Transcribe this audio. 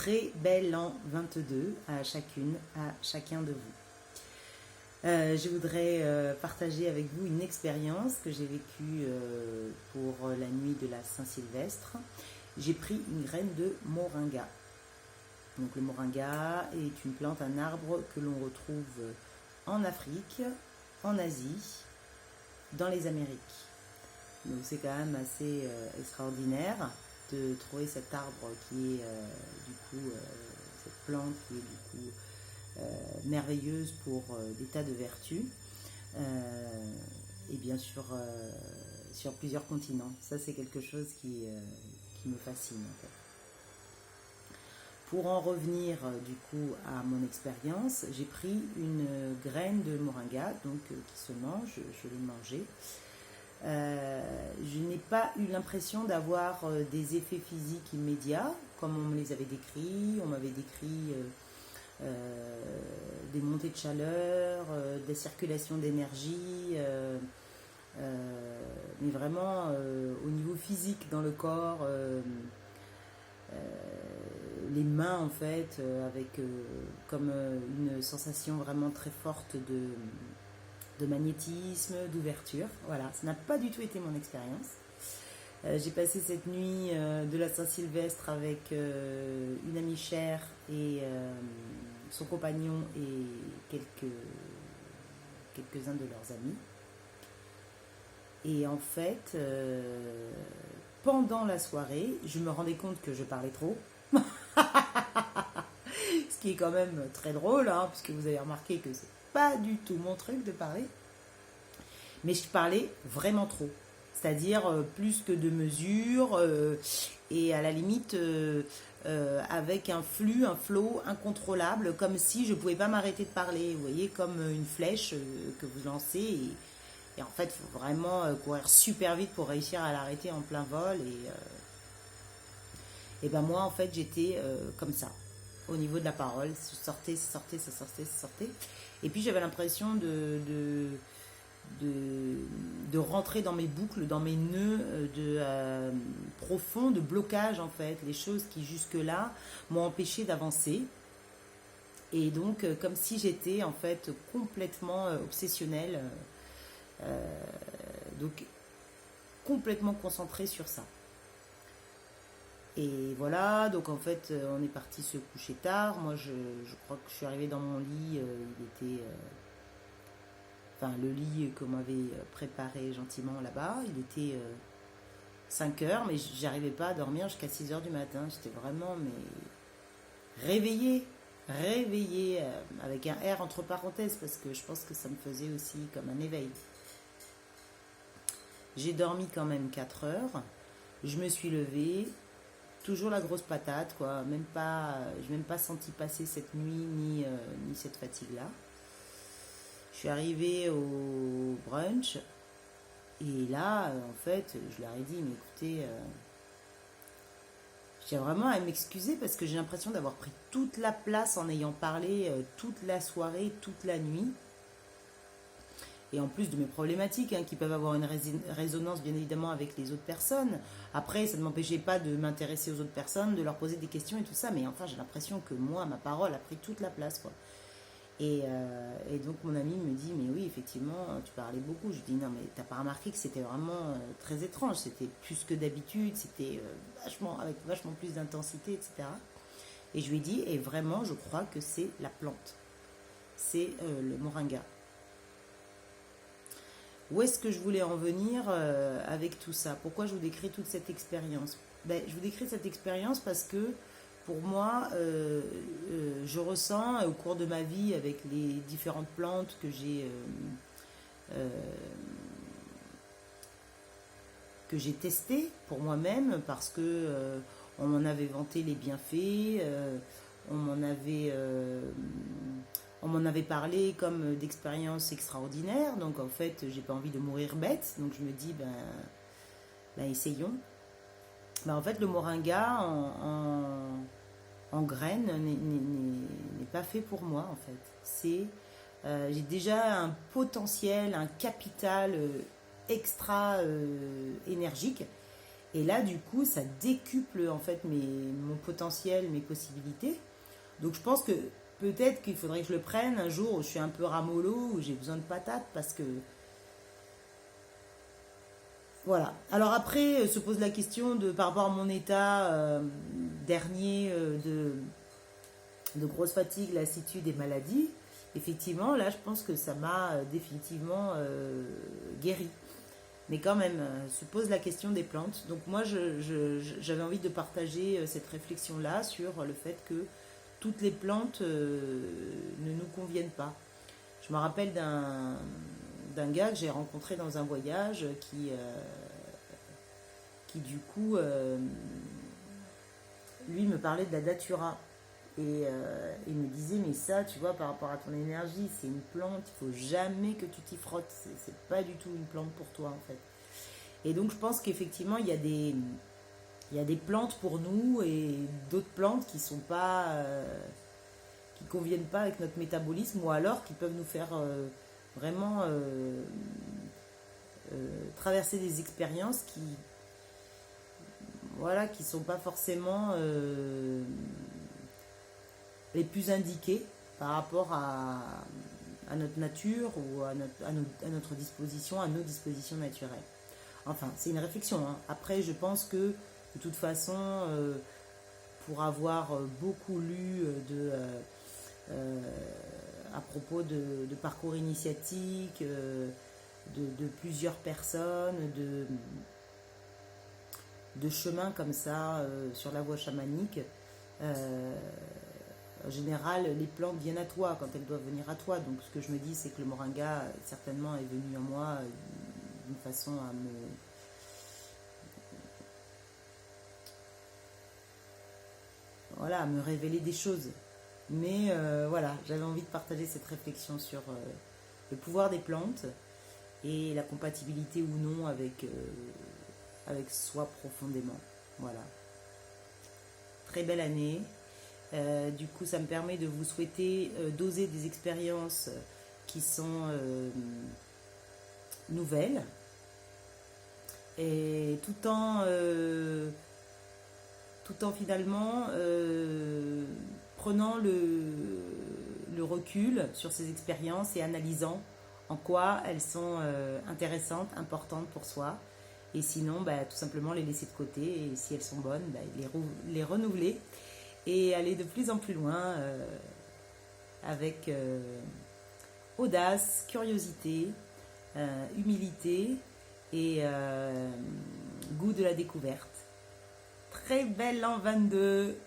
très bel an 22 à chacune, à chacun de vous. Je voudrais partager avec vous une expérience que j'ai vécue pour la nuit de la Saint-Sylvestre. J'ai pris une graine de moringa. Donc le moringa est une plante, un arbre que l'on retrouve en Afrique, en Asie, dans les Amériques. Donc c'est quand même assez extraordinaire de trouver cet arbre qui est cette plante qui est du coup merveilleuse pour des tas de vertus et bien sûr sur plusieurs continents. Ça c'est quelque chose qui me fascine en fait. Pour en revenir du coup à mon expérience, j'ai pris une graine de moringa donc qui se mange, je l'ai mangée. Je n'ai pas eu l'impression d'avoir des effets physiques immédiats comme on me les avait décrits. On m'avait décrit des montées de chaleur, des circulations d'énergie, mais vraiment au niveau physique dans le corps, les mains en fait, avec comme une sensation vraiment très forte de magnétisme, d'ouverture. Voilà, ça n'a pas du tout été mon expérience. J'ai passé cette nuit de la Saint-Sylvestre avec une amie chère et son compagnon et quelques-uns de leurs amis. Et en fait, pendant la soirée, je me rendais compte que je parlais trop. Ce qui est quand même très drôle, hein, puisque vous avez remarqué que c'est pas du tout mon truc de parler. Mais je parlais vraiment trop. C'est-à-dire plus que de mesure et à la limite avec un flux, un flow incontrôlable, comme si je ne pouvais pas m'arrêter de parler. Vous voyez, comme une flèche que vous lancez et en fait, il faut vraiment courir super vite pour réussir à l'arrêter en plein vol. Et ben moi, en fait, j'étais comme ça, au niveau de la parole. Ça sortait, ça sortait, ça sortait, ça sortait. Et puis j'avais l'impression de rentrer dans mes boucles, dans mes nœuds profonds de blocage en fait, les choses qui jusque-là m'ont empêché d'avancer. Et donc comme si j'étais en fait complètement obsessionnelle, donc complètement concentrée sur ça. Et voilà, donc en fait on est parti se coucher tard. Moi je crois que je suis arrivée dans mon lit, il était... Enfin, le lit qu'on m'avait préparé gentiment là-bas, il était 5 heures, mais j'arrivais pas à dormir jusqu'à 6 heures du matin. J'étais vraiment réveillée, avec un R entre parenthèses, parce que je pense que ça me faisait aussi comme un éveil. J'ai dormi quand même 4 heures, je me suis levée, toujours la grosse patate, quoi. Je n'ai même pas senti passer cette nuit ni cette fatigue-là. Je suis arrivée au brunch et là, en fait, je leur ai dit, mais écoutez, j'ai vraiment à m'excuser parce que j'ai l'impression d'avoir pris toute la place en ayant parlé toute la soirée, toute la nuit. Et en plus de mes problématiques hein, qui peuvent avoir une résonance bien évidemment avec les autres personnes. Après, ça ne m'empêchait pas de m'intéresser aux autres personnes, de leur poser des questions et tout ça. Mais enfin, j'ai l'impression que moi, ma parole a pris toute la place, quoi. Et donc mon ami me dit mais oui effectivement tu parlais beaucoup. Je dis non mais t'as pas remarqué que c'était vraiment très étrange, c'était plus que d'habitude, c'était avec vachement plus d'intensité, etc. Et je lui ai dit et vraiment je crois que c'est la plante, c'est le moringa. Où est-ce que je voulais en venir avec tout ça? Pourquoi je vous décris toute cette expérience? Je vous décris cette expérience parce que pour moi, je ressens au cours de ma vie avec les différentes plantes que j'ai testées pour moi-même parce que on m'en avait vanté les bienfaits, on m'en avait parlé comme d'expériences extraordinaires. Donc en fait, j'ai pas envie de mourir bête. Donc je me dis essayons. En fait, le moringa en graines n'est pas fait pour moi en fait. J'ai déjà un potentiel, un capital extra énergique Et là, du coup, ça décuple en fait mon potentiel, mes possibilités. Donc je pense que peut-être qu'il faudrait que je le prenne un jour où je suis un peu ramollo, où j'ai besoin de patates, parce que voilà. Alors après, se pose la question de par rapport à mon état dernier de grosse fatigue, lassitude et maladie. Effectivement, là, je pense que ça m'a définitivement guéri. Mais quand même, se pose la question des plantes. Donc moi, j'avais envie de partager cette réflexion-là sur le fait que toutes les plantes ne nous conviennent pas. Je me rappelle d'un gars que j'ai rencontré dans un voyage qui du coup, lui me parlait de la datura. Et il me disait, mais ça, tu vois, par rapport à ton énergie, c'est une plante, il faut jamais que tu t'y frottes. C'est pas du tout une plante pour toi, en fait. Et donc, je pense qu'effectivement, il y a des plantes pour nous et d'autres plantes qui sont pas, qui conviennent pas avec notre métabolisme ou alors qui peuvent nous faire vraiment traverser des expériences voilà, qui sont pas forcément les plus indiquées par rapport à notre nature ou à notre disposition, à nos dispositions naturelles. Enfin, c'est une réflexion, hein. Après, je pense que de toute façon, pour avoir beaucoup lu euh, à propos de parcours initiatiques, de plusieurs personnes, de chemins comme ça sur la voie chamanique, euh, en général, les plantes viennent à toi quand elles doivent venir à toi. Donc, ce que je me dis, c'est que le moringa, certainement, est venu à moi d'une façon à me révéler des choses. Mais voilà, j'avais envie de partager cette réflexion sur le pouvoir des plantes et la compatibilité ou non avec soi profondément. Voilà. Très belle année. Du coup, ça me permet de vous souhaiter d'oser des expériences qui sont nouvelles et tout en finalement prenant le recul sur ces expériences et analysant en quoi elles sont intéressantes, importantes pour soi. Et sinon, bah, tout simplement les laisser de côté. Et si elles sont bonnes, bah, les renouveler et aller de plus en plus loin avec audace, curiosité, humilité et goût de la découverte. Très belle l'an 22.